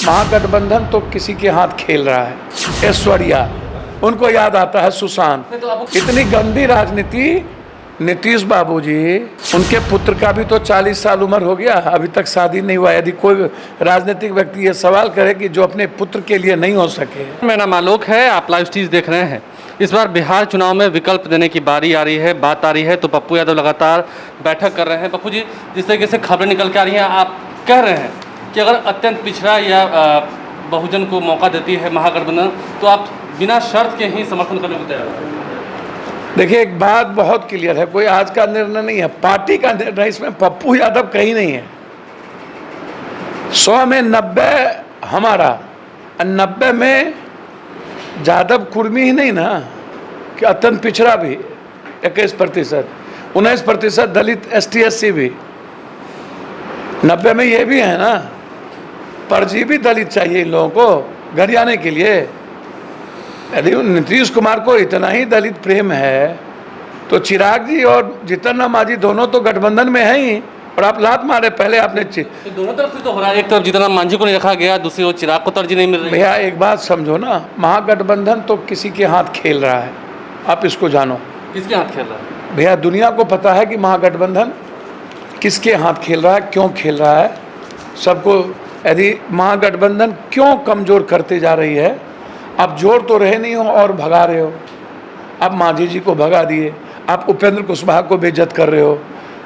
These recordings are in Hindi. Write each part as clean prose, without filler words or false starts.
महागठबंधन तो किसी के हाथ खेल रहा है। ऐश्वर्या, उनको याद आता है सुशांत। इतनी गंदी राजनीति। नीतीश बाबू जी, उनके पुत्र का भी तो 40 साल उम्र हो गया, अभी तक शादी नहीं हुआ। यदि कोई राजनीतिक व्यक्ति ये सवाल करे कि जो अपने पुत्र के लिए नहीं हो सके। मेरा नाम आलोक है, आप लाइव स्टीज देख रहे हैं। इस बार बिहार चुनाव में विकल्प देने की बारी आ रही है, बात आ रही है, तो पप्पू यादव लगातार बैठक कर रहे हैं। पप्पू जी, जिस तरीके से खबरें निकल के आ रही हैं, आप कह रहे हैं कि अगर अत्यंत पिछड़ा या बहुजन को मौका देती है महागठबंधन, तो आप बिना शर्त के ही समर्थन करने को तैयार हैं। देखिए, एक बात बहुत क्लियर है, कोई आज का निर्णय नहीं है, पार्टी का निर्णय। इसमें पप्पू यादव कहीं नहीं है। 100 में 90 हमारा, 90 में यादव कुर्मी ही नहीं ना, कि अत्यंत पिछड़ा भी 21%, 19% दलित ST/SC भी, 90 में ये भी है ना। परजीवी दलित चाहिए इन लोगों को घर जाने के लिए। यदि नीतीश कुमार को इतना ही दलित प्रेम है तो चिराग जी और जीतन राम मांझी दोनों तो गठबंधन में हैं ही, और आप लात मारे। पहले आपने तो दोनों तरफ से तो हो रहा है, एक तरफ जीतन राम मांझी को नहीं रखा गया, दूसरी ओर चिराग को तरजीह नहीं मिल रही। भैया एक बात समझो ना, महागठबंधन तो किसी के हाथ खेल रहा है, आप इसको जानो। किसके हाथ खेल रहा है? भैया दुनिया को पता है कि महागठबंधन किसके हाथ खेल रहा है, क्यों खेल रहा है सबको। यदि महागठबंधन क्यों कमज़ोर करते जा रही है, आप जोड़ तो रहे नहीं हो और भगा रहे हो। आप मांझी जी को भगा दिए, आप उपेंद्र कुशवाहा को बेइज्जत कर रहे हो।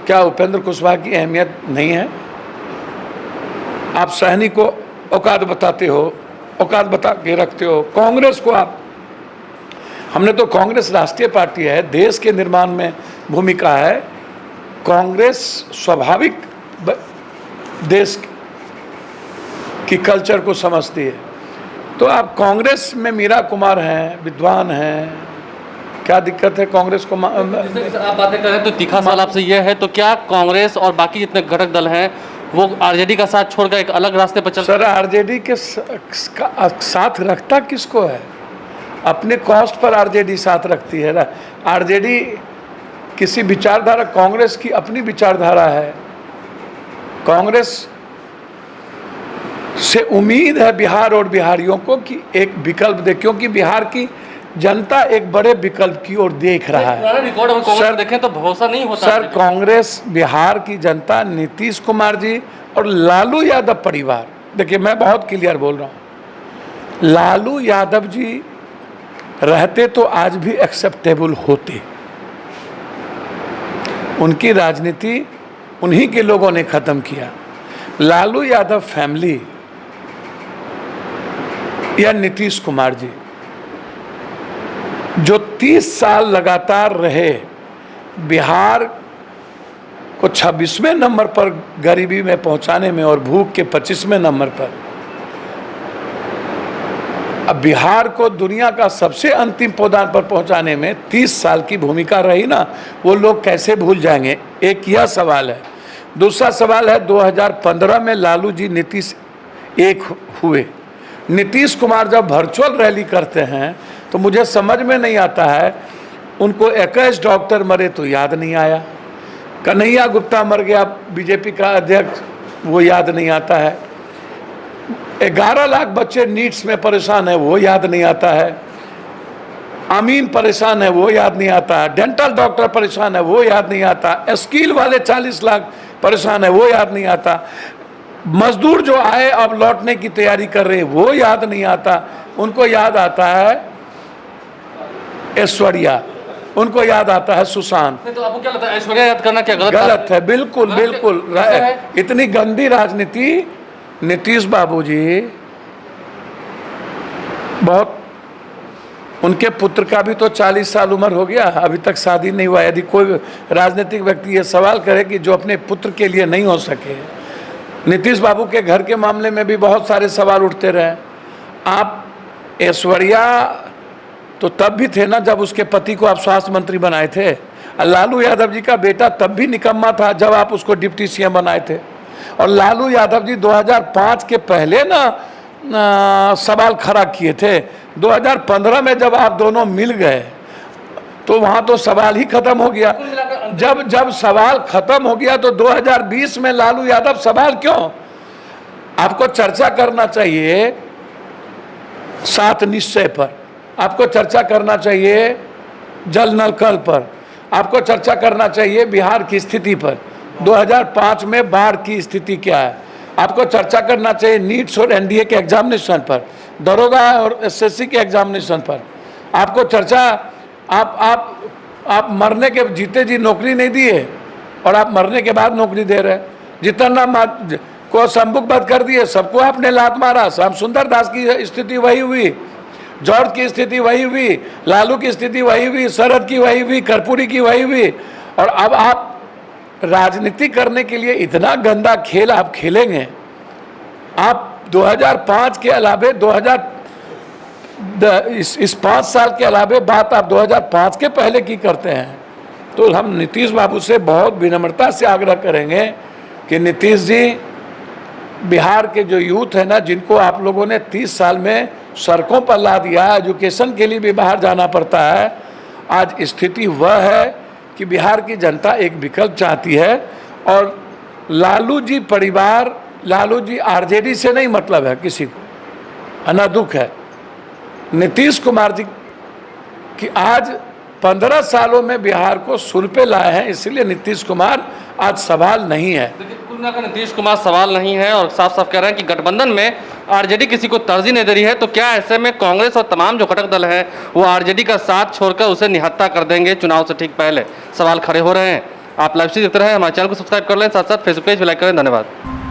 क्या उपेंद्र कुशवाहा की अहमियत नहीं है? आप सहनी को औकात बताते हो, औकात बता के रखते हो। कांग्रेस को आप, हमने तो, कांग्रेस राष्ट्रीय पार्टी है, देश के निर्माण में भूमिका है। कांग्रेस स्वाभाविक देश की कल्चर को समझती है। तो आप कांग्रेस में मीरा कुमार हैं, विद्वान हैं, क्या दिक्कत है कांग्रेस को? आप बातें कर रहे हैं तो तीखा सवाल आपसे यह है, तो क्या कांग्रेस और बाकी जितने घटक दल हैं वो आरजेडी का साथ छोड़कर एक अलग रास्ते पर चल? सर, आरजेडी के साथ रखता किसको है? अपने कॉस्ट पर आरजेडी साथ रखती है ना। आरजेडी किसी विचारधारा, कांग्रेस की अपनी विचारधारा है। कांग्रेस से उम्मीद है बिहार और बिहारियों को कि एक विकल्प दे, क्योंकि बिहार की जनता एक बड़े विकल्प की ओर देख रहा है। रिकॉर्ड में सर देखें तो भरोसा नहीं होता। सर, कांग्रेस, बिहार की जनता, नीतीश कुमार जी और लालू यादव परिवार, देखिए मैं बहुत क्लियर बोल रहा हूँ, लालू यादव जी रहते तो आज भी एक्सेप्टेबल होते। उनकी राजनीति उन्हीं के लोगों ने खत्म किया। लालू यादव फैमिली या नीतीश कुमार जी जो 30 साल लगातार रहे, बिहार को 26वें नंबर पर गरीबी में पहुंचाने में और भूख के 25वें नंबर पर, अब बिहार को दुनिया का सबसे अंतिम पौधान पर पहुंचाने में 30 साल की भूमिका रही ना, वो लोग कैसे भूल जाएंगे? एक यह सवाल है। दूसरा सवाल है, 2015 में लालू जी नीतीश एक हुए। नीतीश कुमार जब वर्चुअल रैली करते हैं तो मुझे समझ में नहीं आता है, उनको 21 डॉक्टर मरे तो याद नहीं आया, कन्हैया गुप्ता मर गया बीजेपी का अध्यक्ष, वो याद नहीं आता है, 11 लाख बच्चे नीट्स में परेशान है, वो याद नहीं आता है, अमीन परेशान है, वो याद नहीं आता है, डेंटल डॉक्टर परेशान है, वो याद नहीं आता, स्किल वाले 40 लाख परेशान है, वो याद नहीं आता, मजदूर जो आए अब लौटने की तैयारी कर रहे हैं, वो याद नहीं आता। उनको याद आता है ऐश्वर्या, उनको याद आता है सुशांत। तो आपको क्या लगता है, ऐश्वर्या याद करना क्या गलत है? बिल्कुल बिल्कुल। इतनी गंदी राजनीति। नीतीश बाबू जी बहुत, उनके पुत्र का भी तो 40 साल उम्र हो गया, अभी तक शादी नहीं हुआ। यदि कोई राजनीतिक व्यक्ति ये सवाल करे कि जो अपने पुत्र के लिए नहीं हो सके। नीतीश बाबू के घर के मामले में भी बहुत सारे सवाल उठते रहे। आप, ऐश्वर्या तो तब भी थे ना जब उसके पति को आप स्वास्थ्य मंत्री बनाए थे, और लालू यादव जी का बेटा तब भी निकम्मा था जब आप उसको डिप्टी CM बनाए थे। और लालू यादव जी 2005 के पहले ना सवाल खड़ा किए थे। 2015 में जब आप दोनों मिल गए तो वहाँ तो सवाल ही खत्म हो गया। जब सवाल खत्म हो गया तो 2020 में लालू यादव सवाल क्यों? आपको चर्चा करना चाहिए 7 निश्चय पर, आपको चर्चा करना चाहिए जल नल कल पर, आपको चर्चा करना चाहिए बिहार की स्थिति पर, 2005 में बाढ़ की स्थिति क्या है, आपको चर्चा करना चाहिए नीट्स और एनडीए के एग्जामिनेशन पर, दरोगा और एसएससी के एग्जामिनेशन पर। आपको चर्चा आप मरने के जीते जी नौकरी नहीं दिए और आप मरने के बाद नौकरी दे रहे हैं। जितना को संबुकबद्ध कर दिए, सबको आपने लात मारा। श्याम सुंदर दास की स्थिति वही हुई, जॉर्ज की स्थिति वही हुई, लालू की स्थिति वही हुई, शरद की वही हुई, कर्पूरी की वही हुई। और अब आप राजनीति करने के लिए इतना गंदा खेल आप खेलेंगे। आप 2005 के अलावे इस 5 साल के अलावे बात आप 2005 के पहले की करते हैं। तो हम नीतीश बाबू से बहुत विनम्रता से आग्रह करेंगे कि नीतीश जी, बिहार के जो यूथ है ना, जिनको आप लोगों ने 30 साल में सड़कों पर ला दिया, एजुकेशन के लिए भी बाहर जाना पड़ता है, आज स्थिति वह है कि बिहार की जनता एक विकल्प चाहती है। और लालू जी परिवार, लालू जी आरजेडी से नहीं मतलब है किसी को, अनादुख है। नीतीश कुमार जी कि आज 15 सालों में बिहार को सुर पे लाए हैं, इसलिए नीतीश कुमार आज सवाल नहीं है। देखिए, कुल मिलाकर नीतीश कुमार सवाल नहीं है और साफ साफ कह रहे हैं कि गठबंधन में आरजेडी किसी को तरजीह नहीं दे रही है। तो क्या ऐसे में कांग्रेस और तमाम जो घटक दल हैं वो आरजेडी का साथ छोड़कर उसे निहत्था कर देंगे चुनाव से ठीक पहले? सवाल खड़े हो रहे हैं। आप लाइव स्ट्रीम देखते रहे, हमारे चैनल को सब्सक्राइब कर लें, साथ साथ फेसबुक पेज भी लाइक करें। धन्यवाद।